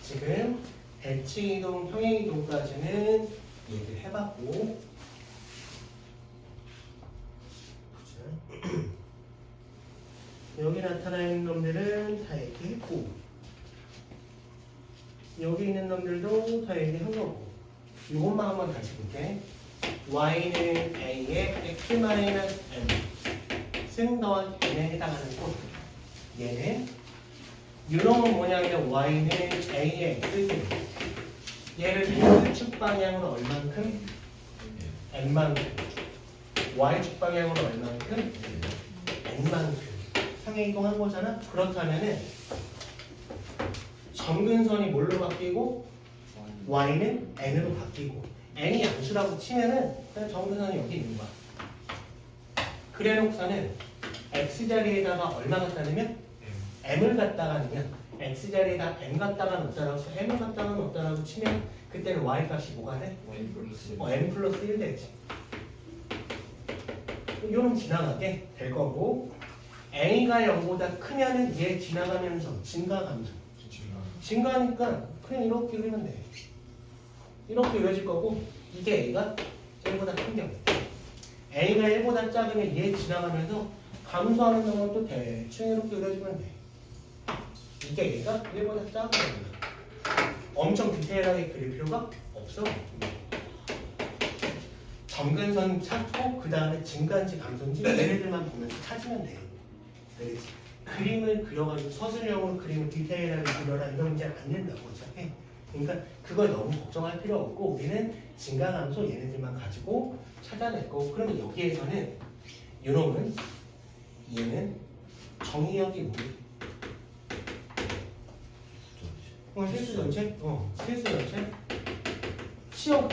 지금 대칭이동, 평행이동까지는 얘기를 해봤고 여기 나타나 있는 놈들은 다 얘기했고 여기 있는 놈들도 다 얘기한 거고 이것만 한번 다시 볼게. y는 a의 x-m 승 더하기 n에 해당하는 곳. 얘는 유형은 뭐냐면 y는 a의 x승 얘를 x축 방향으로 얼만큼? n만큼 y축 방향으로 얼만큼? n만큼 평행이동한 거잖아. 그렇다면은 점근선이 뭘로 바뀌고 y는 n으로 바뀌고 n이 양수라고 치면은 그냥 점근선이 여기 있는 거야. 그래놓고서는 x자리에다가 얼마 갖다 넣으면 m을 갖다가 넣으면 x자리에다 n 갖다가 넣었다라고 해서 m을 갖다가 넣었다라고 치면 그때는 y 값이 뭐가 돼? n 플러스 1 되지. 이놈 지나가게 될 거고 a가 0보다 크면은 얘 지나가면서 증가 감소. 증가하니까 그냥 이렇게 그리면 돼. 이렇게 그려질 거고 이게 a가 1보다 큰 경우. a가 1보다 작으면 얘 지나가면서 감소하는 경우는 또 대충 이렇게 그려주면 돼. 이게 얘가 1보다 작은 경우야. 엄청 디테일하게 그릴 필요가 없어. 점근선 찾고 그 다음에 증가인지 감소인지 얘네들만 보면서 찾으면 돼요. 그렇지. 그림을 그려가지고 서술형으로 그림을 디테일하게 그려라 이런 문제는 안 된다고 어차피. 그러니까 그걸 너무 걱정할 필요 없고 우리는 증가 감소 얘네들만 가지고 찾아낼 거고 그러면 여기에서는 이놈은 얘는 정의역이 뭐야? 실수 전체? 실수 전체? 시험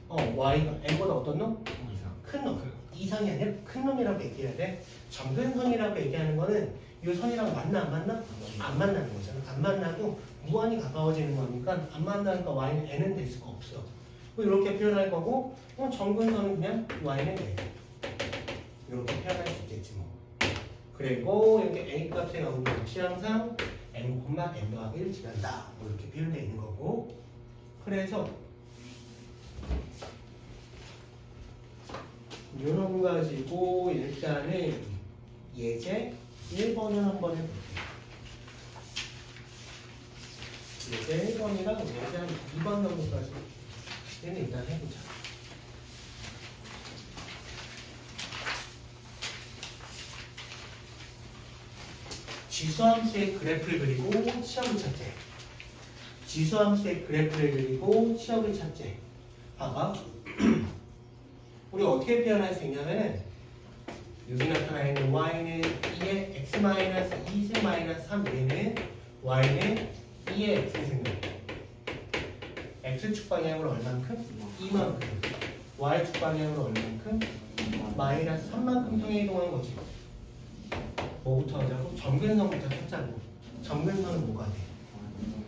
y가 n보다 어떤 놈? 큰 놈. 이상이 아니라 큰 놈이라고 얘기해야 돼. 점근선이라고 얘기하는 거는 이 선이랑 맞나 안 맞나? 안 만나는 거잖아. 안 만나도 무한히 가까워지는 거니까 안 만나니까 y는 n은 될 수가 없어. 이렇게 표현할 거고 점근선은 그냥 y는 n. 이렇게 표현할 수 있겠지 뭐. 그리고 여기 a 값에 나오는 것이 항상 n, n 더하기 1 지난다. 이렇게 표현되어 있는 거고. 그래서 요놈 가지고 일단은 예제 1번을 한번 해볼게요. 예제 1번이랑 예제 한 2번 정도까지 얘는 일단 해보자. 지수함수의 그래프를 그리고 치역을 찾재. 지수함수의 그래프를 그리고 치역을 찾재. 봐봐. 우리 어떻게 표현할 수 있냐면은 여기 나타나 있는 y는 2의 x-2승-3 얘는 y는 2의 x승 x축 방향으로 얼만큼? 2만큼 y축 방향으로 얼만큼? 마이너스 3만큼 평행 이동한 거지. 뭐부터 하자고? 점근선부터 찾자고. 점근선은 뭐가 돼?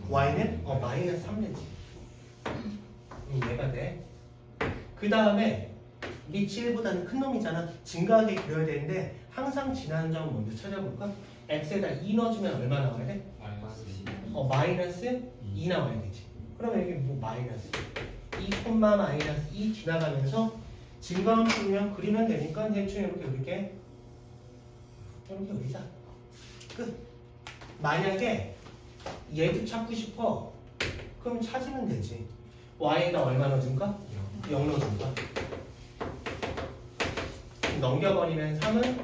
y는? 마이너스 3되지. 얘가 돼. 그 다음에 밑이 1보다는 큰 놈이잖아. 증가하게 그려야 되는데 항상 지나는 점을 먼저 찾아볼까? x에다 2 넣어주면 얼마 나와야 돼? 마이너스 2 나와야 되지. 그러면 여기 뭐 마이너스 2, 마이너스 2 지나가면서 증가함수면 그리면 되니까 대충 이렇게 그릴게. 이렇게 그리자. 끝. 만약에 얘도 찾고 싶어. 그럼 찾으면 되지. y에다 얼마 넣어준가? 0 넣어준가? 넘겨버리면 3은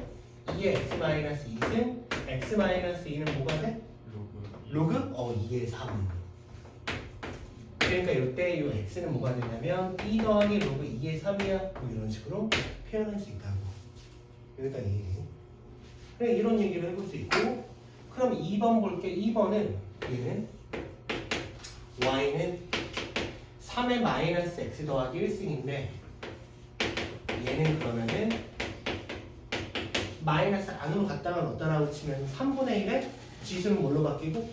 2의 x-2승 x-2는 뭐가 돼? 로그? 2의 3. 그러니까 이때 이 x는 뭐가 되냐면 2 더하기 로그 2의 3이야. 뭐 이런 식으로 표현할 수 있다고. 여기까지 얘기해. 그래, 이런 얘기를 해볼 수 있고, 그럼 2번 볼게. 2번은 얘는 y는 3의 마이너스 x 더하기 1승인데 얘는 그러면은 마이너스 안으로 갔다가 넣었다라고 치면 3분의 1에 지수는 뭘로 바뀌고?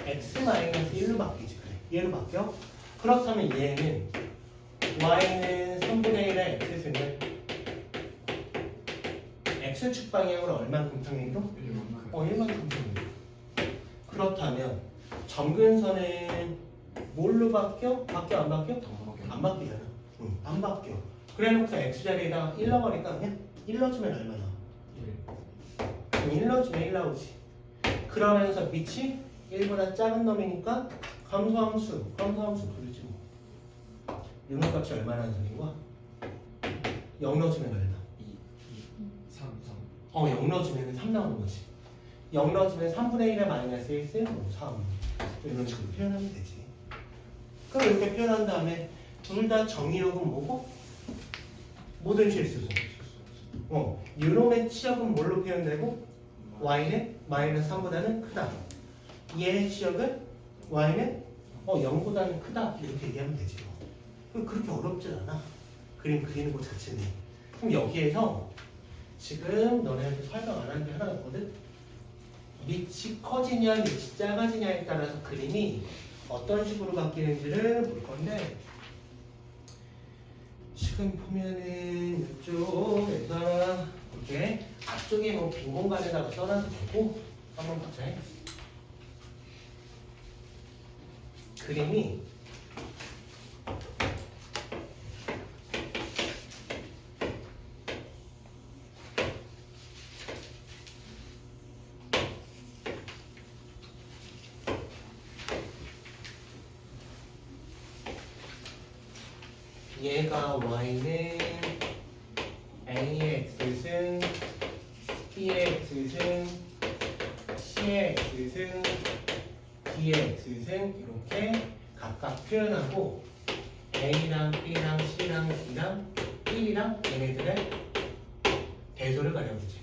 x 마이너스 1로 바뀌지. 그래, 얘로 바뀌어. 그렇다면 얘는 y는 3분의 1의 x승을 x축 방향으로 얼만큼 평행이동? 1만큼 평행이동. 그렇다면 점근선은 뭘로 바뀌어? 바뀌어 안 바뀌어? 안 바뀌잖아. 응, 안 바뀌어. 그래놓고서 x자리에다가 1 넣어버리니까 그냥 1 넣어주면 얼마나? 1 넣어주면 1 나오지. 그러면서 밑이 1보다 작은 놈이니까 감소함수 부르지 뭐. 요 값이 얼마나 소린 거야? 0 넣어주면 얼마? 0 넣어주면 3 나오는 거지. 0 넣어주면 3분의 1의 마이너스 1승 3 이런 식으로 표현하면 되지. 그럼 이렇게 표현한 다음에 둘 다 정의역은 뭐고? 모든 실수죠. 요놈의 치역은 뭘로 표현되고? y는 마이너스 3보다는 크다. 얘의 치역은 y는 0보다는 크다. 이렇게 얘기하면 되지. 그렇게 어렵진 않아. 그림 그리는 것 자체는. 그럼 여기에서 지금 너네한테 설명 안 한 게 하나 있거든? 밑이 커지냐 밑이 작아지냐에 따라서 그림이 어떤 식으로 바뀌는지를 볼 건데, 지금 보면은 이쪽에서 이렇게 앞쪽에 뭐 빈 공간에다가 써놔도 되고, 한번 보자. 그림이 얘가 y는 a의 x승, b의 x승, c의 x승, d의 x승 이렇게 각각 표현하고 a랑 b랑 c랑 d랑 1이랑 얘네들의 대소를 가려보지.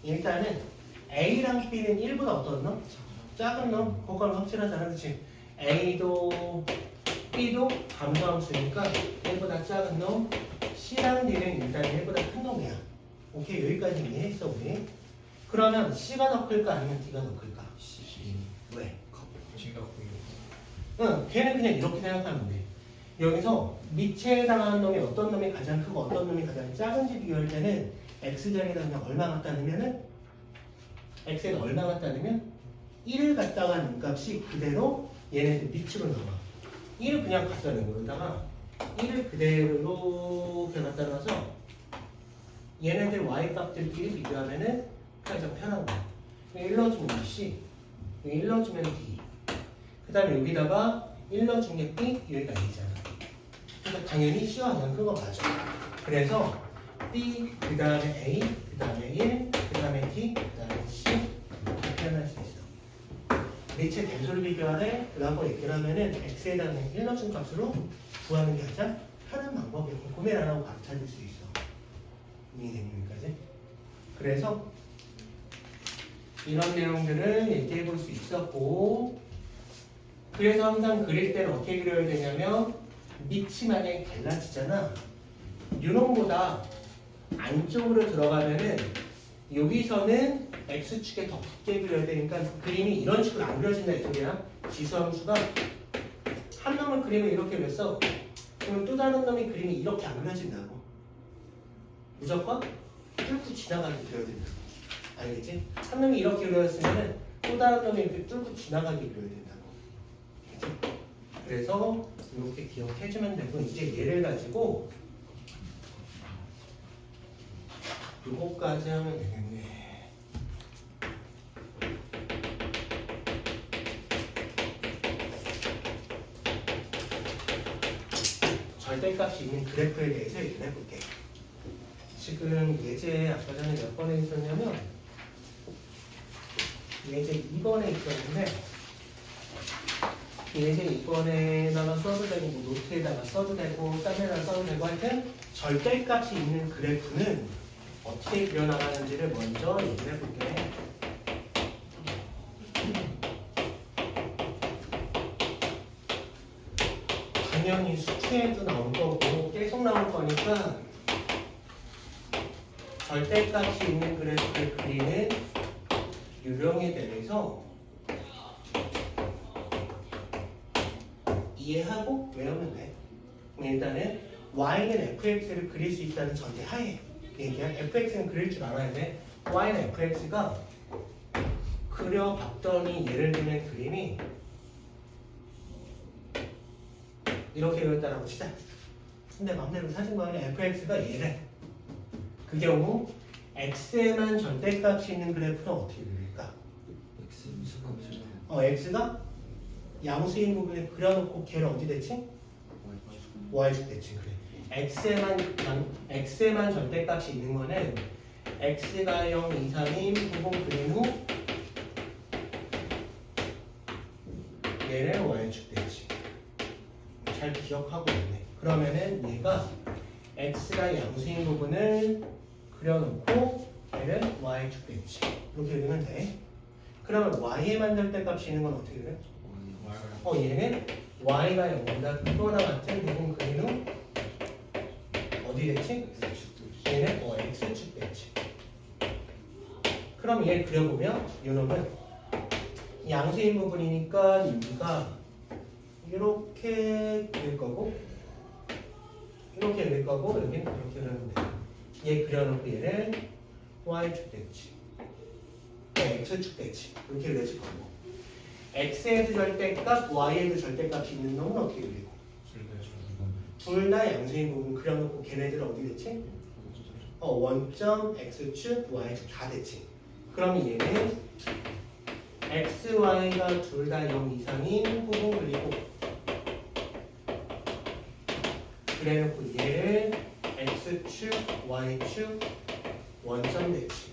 일단은 a랑 b는 1보다 어떤 놈? 작은 놈? 그건 확실하잖아, 그치? a도 b도 감소함수니까 1보다 작은 놈, c랑 d는 일단 1보다 큰 놈이야. 오케이, 여기까지 이해했어 우리? 그러면 c가 더 클까 아니면 d가 더 클까? C. 왜? 지가 보이고. 응, 걔는 그냥 이렇게 생각하면 돼. 여기서 밑에 해당하는 놈이 어떤 놈이 가장 크고 어떤 놈이 가장 작은지 비교할 때는 x자리에다 그냥 얼마 갖다 넣으면은 x에다 얼마 갖다 넣으면 1을 갖다가 넣은 값이 그대로 얘네들 밑으로 나와. 1을 그냥 갖다 넣은 거다가 1을 그대로 이렇게 갖다 놔서 얘네들 y 값들끼리 비교하면은 가장 편한 거야. 1 넣어주면 c, 1 넣어주면 d. 그 다음에 여기다가 1 넣어준 게 b, 여기가 a잖아. 그러니까 당연히 c와 가장 큰 거 맞아. 그래서 b, 그 다음에 a, 그 다음에 1, 그 다음에 d, 그 다음에 c 이렇게 표현할 수 있어. 밑에 대소를 비교하래. 그 다음 거 얘기를 하면은 x에 대한 1 넣어준 값으로 구하는 게 가장 편한 하는 방법이야. 고민 안 하고 바로 찾을 수 있어. 이해됩니까지? 그래서 이런 내용들을 얘기해 볼 수 있었고, 그래서 항상 그릴 때는 어떻게 그려야 되냐면 밑이 만약에 갈라지잖아. 유놈보다 안쪽으로 들어가면은 여기서는 x축에 더 붙게 그려야 되니까 그림이 이런 식으로 안 그려진다 이 소리야. 지수함수가 한 놈을 그리면 이렇게 그렸어. 그럼 또 다른 놈이 그림이 이렇게 안 그려진다고. 무조건 뚫고 지나가게 그려야 된다고. 알겠지? 한 놈이 이렇게 그렸으면은 또 다른 놈이 이렇게 뚫고 지나가게 그려야 된다고. 알겠지? 그래서 이렇게 기억해주면 되고, 이제 얘를 가지고 요거까지 하면 되겠네. 절대값이 있는 그래프에 대해서 얘기를 해볼게. 지금 예제 아까 전에 몇 번에 있었냐면 예제 2번에 있었는데, 예제 2번에다가 써도 되고 뭐 노트에다가 써도 되고 땀에다가 써도 되고, 하여튼 절대값이 있는 그래프는 어떻게 그려나가는지를 먼저 얘기를 해볼게. 당연히 수트에도 나올 거고 계속 나올 거니까 절대값이 있는 그래프를 그리는 유형에 대해서 이해하고 외우면 돼. 그럼 일단은 y는 fx를 그릴 수 있다는 전제 하에 얘기야. fx는 그릴 줄 알아야 돼. y는 fx가 그려봤더니 예를 들면 그림이 이렇게 그렸다라고 치자. 근데 맘대로 사진 거는 fx가 얘래. 그 경우 x에만 절대값이 있는 그래프는 어떻게 그릴까? x 무슨 값이죠? x가 양수인 부분에 그려놓고 걔를 어디 대칭? y축 대칭. 그래. x에만 절대값이 있는 거는 x가 0 이상인 부분 그린 후 얘를 y축 대칭. 잘 기억하고 있네. 그러면은 얘가 x가 양수인 부분을 그려놓고 얘를 y축 대칭. 이렇게 그리면 돼. 그러면 y에만 절대값이 있는 건 어떻게 그래? 얘는 y가 0보다 크거나 같은 부분 그린 후 어디 대칭? 얘는 x축 대칭. 그럼 얘 그려보면 이놈은 양수인 부분이니까 여기가 이렇게 그릴 거고 이렇게 그릴 거고 여기는 이렇게 그리면 돼. 얘 그려놓고 얘를 y축 대칭, x축 대칭 이렇게 그려질 거고, x에도 절대값, y에도 절대값이 있는 놈은 어떻게 그리고? 둘 다 양수인 부분 그려놓고 걔네들 어디 대칭? 원점, x축, y축 다 대칭. 그럼 얘는 x, y가 둘 다 0 이상인 부분 그리고 그래놓고 얘를 x축, y축, 원점 대칭.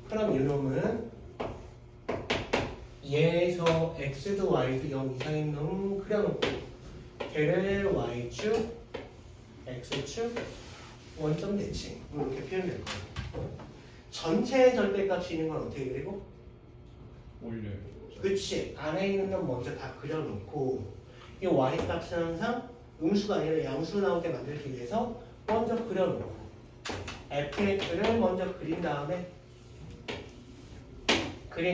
그럼 이놈은 얘에서 x도 y도 0 이상인 놈 그려놓고 걔를 y축, x축, 원점 대칭 이렇게 표현될 거예요. 전체의 절대값이 있는 건 어떻게 그리고? 올려요. 그치. 안에 있는 건 먼저 다 그려놓고 이 y값은 항상 음수가 아니라 양수로 나오게 만들기 위해서 먼저 그려놓고 fx를 먼저 그린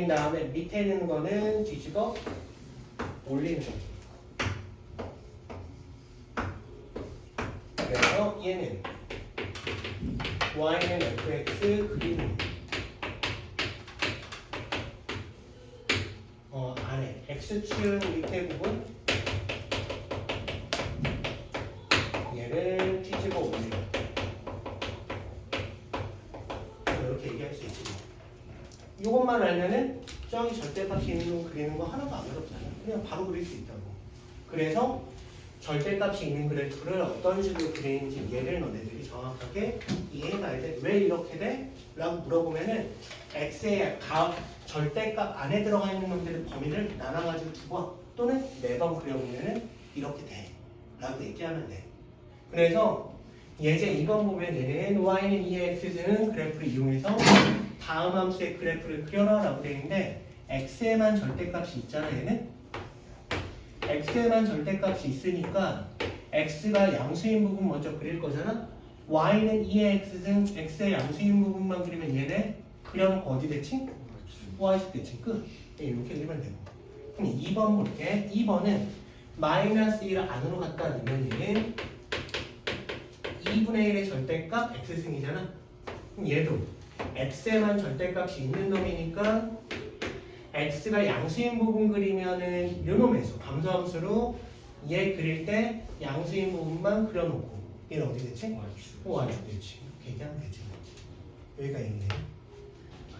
다음에 밑에 있는 거는 뒤집어 올리는 거죠. 그래서 얘는 y는 fx 그리는 안에 x축 밑에 부분 얘를 뒤집어 올리는 이렇게 얘기할 수 있지. 이것만 알면은 저기 절대값이 있는 거 그리는 거 하나도 안 어렵잖아. 그냥 바로 그릴 수 있다고. 그래서 절대값이 있는 그래프를 어떤 식으로 그리는지 얘를 너네들이 정확하게 이해해가야 돼. 왜 이렇게 돼? 라고 물어보면은 x의 절대값 안에 들어가 있는 놈들의 범위를 나눠가지고 2번 또는 4번 그려보면은 이렇게 돼. 라고 얘기하면 돼. 그래서 예제 2번 보면 얘는 y는 2x는 그래프를 이용해서 다음 함수의 그래프를 그려라 라고 되어 있는데 x에만 절대값이 있잖아. 얘는 x에만 절대값이 있으니까 x가 양수인 부분 먼저 그릴 거잖아. y는 2x승 x의 양수인 부분만 그리면 얘네 그려놓고 어디 대칭? y축 대칭 끝. 이렇게 그리면 되고. 그럼 2번 볼게. 2번은 마이너스 1을 안으로 갖다 넣으면 얘는 2분의 1의 절대값 x승이잖아. 그럼 얘도 x에만 절대값이 있는 놈이니까 x가 양수인 부분 그리면은 요 놈에서 감소함수로 얘 그릴 때 양수인 부분만 그려놓고 얘는 어디 되지? y축 되지. 이렇게 얘기하면 되지. 여기가 있네.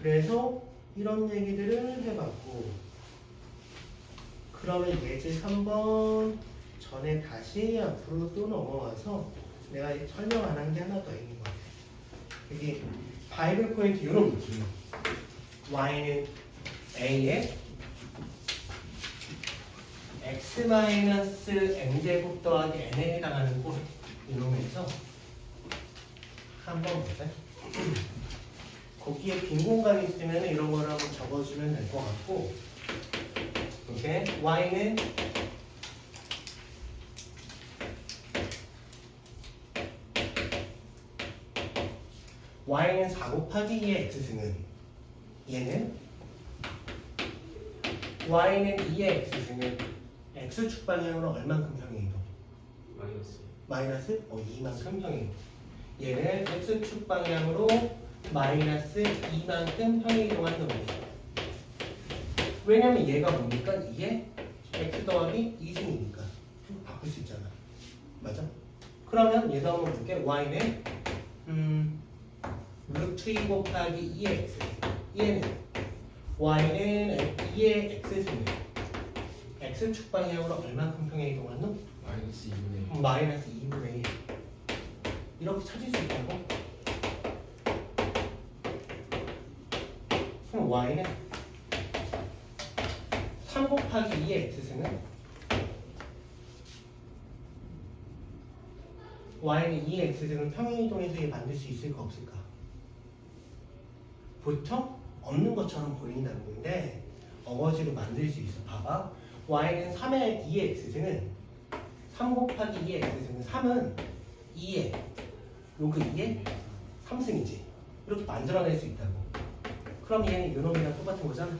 그래서 이런 얘기들을 해봤고 그러면 예제 3번 전에 다시 앞으로 또 넘어와서 내가 설명 안 한 게 하나 더 있는 것 같아. 여기 바이블 포인트 이런 느낌. y는 a에 x-m제곱 더하기 n에 해당하는 꼴 이놈에서 한번 보자. 거기에 빈 공간이 있으면 이런 거를 한번 적어주면 될 것 같고 이렇게 y는 y는 4 곱하기 2의 x승은 얘는 y는 2의 x승은 x축 방향으로 얼만큼 평행이동? 마이너스 2만큼 평행이동. 얘는 x축 방향으로 마이너스 2만큼 평행이동한 놈이에요. 왜냐면 얘가 뭡니까? 이게 x 더하기 2승이니까 바꿀 수 있잖아. 맞아? 그러면 얘도 한번 볼게. y는 루트 2 곱하기 2의 x. 얘는 y는 2의 x승은 x축 방향으로 얼만큼 평행이동한 놈? 마이너스 2분의 1. 마이너스 2분의 1. 이렇게 찾을 수 있다고? 그럼 y는 3 곱하기 2의 x승은 y는 2의 x승은 평행이동해서 얘 만들 수 있을까 없을까? 보통 없는 것처럼 보인다는 건데 어거지로 만들 수 있어. 봐봐. y는 3의 2의 x승은 3 곱하기 2의 x승은 3은 2의 로그 2의 3승이지. 이렇게 만들어낼 수 있다고. 그럼 얘는 요놈이랑 똑같은 거잖아.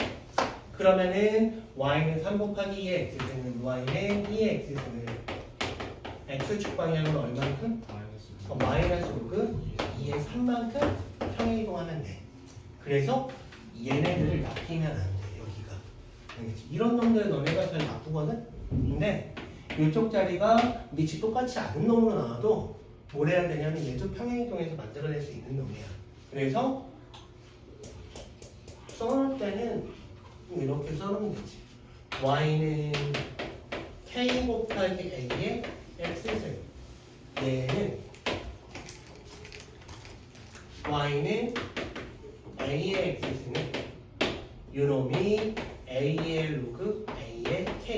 그러면은 y는 3 곱하기 2의 x승은 y는 2의 x승을 x축 방향으로 얼만큼? 마이너스 로그 2의 3만큼 평행이동하면 돼. 그래서 얘네들을 낚이면 안 돼. 여기가. 알겠지? 이런 놈들 너네가 잘 나쁘거든? 근데 이쪽 자리가 밑이 똑같이 않은 놈으로 나와도 뭘 해야 되냐면 얘도 평행이동해서 만들어낼 수 있는 놈이야. 그래서 써놓을 때는 이렇게 써놓으면 되지. y는 k 곱하기 a의 x승. 얘는 y는 a의 x승은 요놈이 a의 로그 a의 k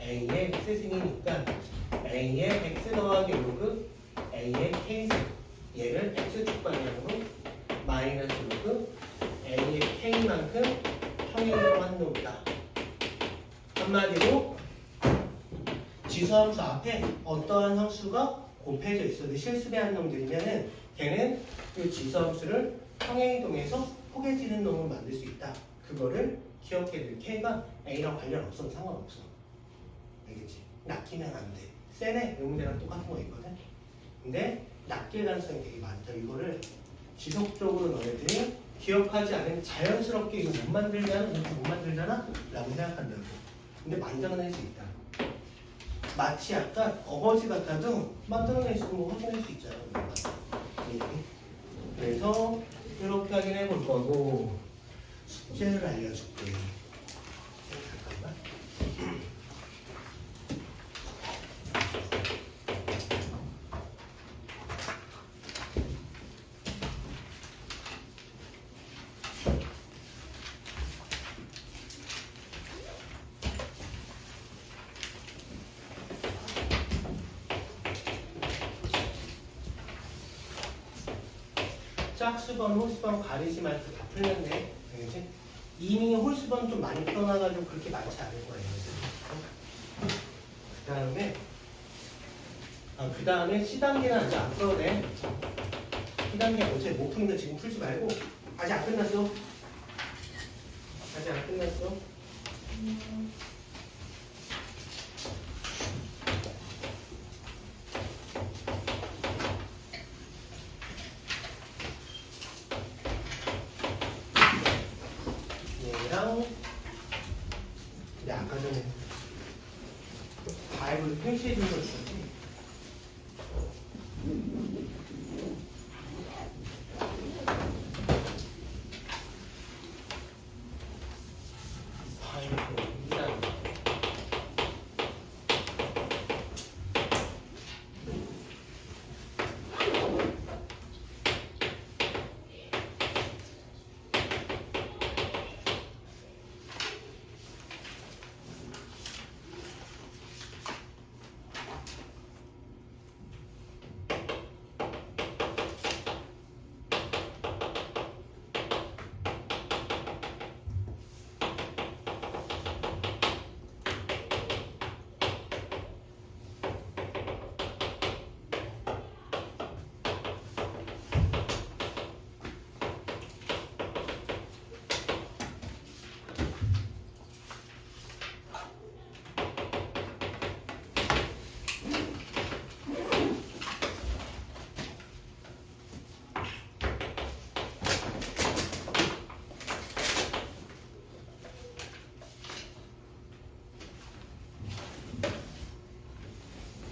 a의 x승이니까 a의 x 더하기 로그 a의 k승 얘를 x축 방향으로 마이너스 로그 a의 k만큼 평행이동하는 놈이다. 한마디로 지수함수 앞에 어떠한 함수가 곱해져 있어도 실수배한 놈들이면은 걔는 이 지수함수를 평행이동해서 포개지는 놈을 만들 수 있다. 그거를 기억해야 될 k가 a랑 관련 없어도 상관없어. 알겠지? 낚이면 안 돼. 셀에 이 문제랑 똑같은 거 있거든. 근데 낚일 가능성이 되게 많다. 이거를 지속적으로 너희들이 기억하지 않으면 자연스럽게 이거 못 만들잖아? 이렇게 못 만들잖아? 라고 생각한다고. 근데 만들어낼 수 있다. 마치 약간 어거지 같아도 만들어낼 수 있는 거 확인할 수 있잖아. 그래서 이렇게 확인해 볼 거고 숙제를 알려줄게. 잠깐만. 짝수번, 홀수번 가리지 말고 다 풀면 돼. 알겠지? 이미 홀수번 좀 많이 풀어놔가지고 그렇게 많지 않을 거예요. 그 다음에 C단계는 아직 안 풀어도 돼. C단계 어차피 못 푸는데 지금 풀지 말고 아직 안 끝났어. 아직 안 끝났어. 얘랑 근데 아까 전에 바이블 표시해 준 거 있었지? 바이블 일단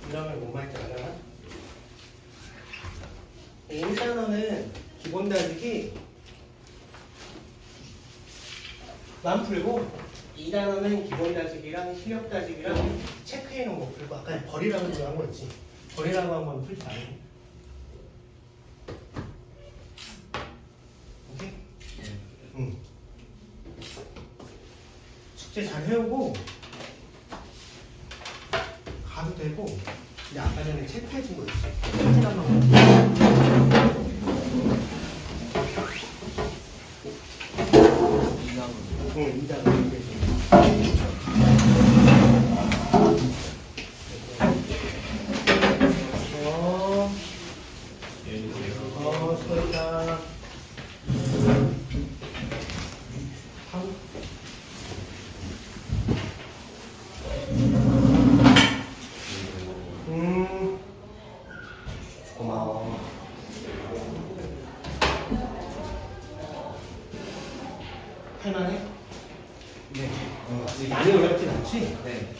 이러면 뭔 말인지 알아? N단어는 기본 다지기 만 풀고 2단어는 기본 다지기랑 실력 다지기랑 체크해 놓은 거 풀고 아까 버리라고 한 거 있지? 버리라고 한 건 풀지 말고. 오케이? 응. 숙제 잘 해오고 가도 되고. 근데 아까 전에 체크해 준 거 있지? 체크 한번 응, 2단어. 수고했다. 고마워. 할만해? 네. 많이 어렵진 않지? 네.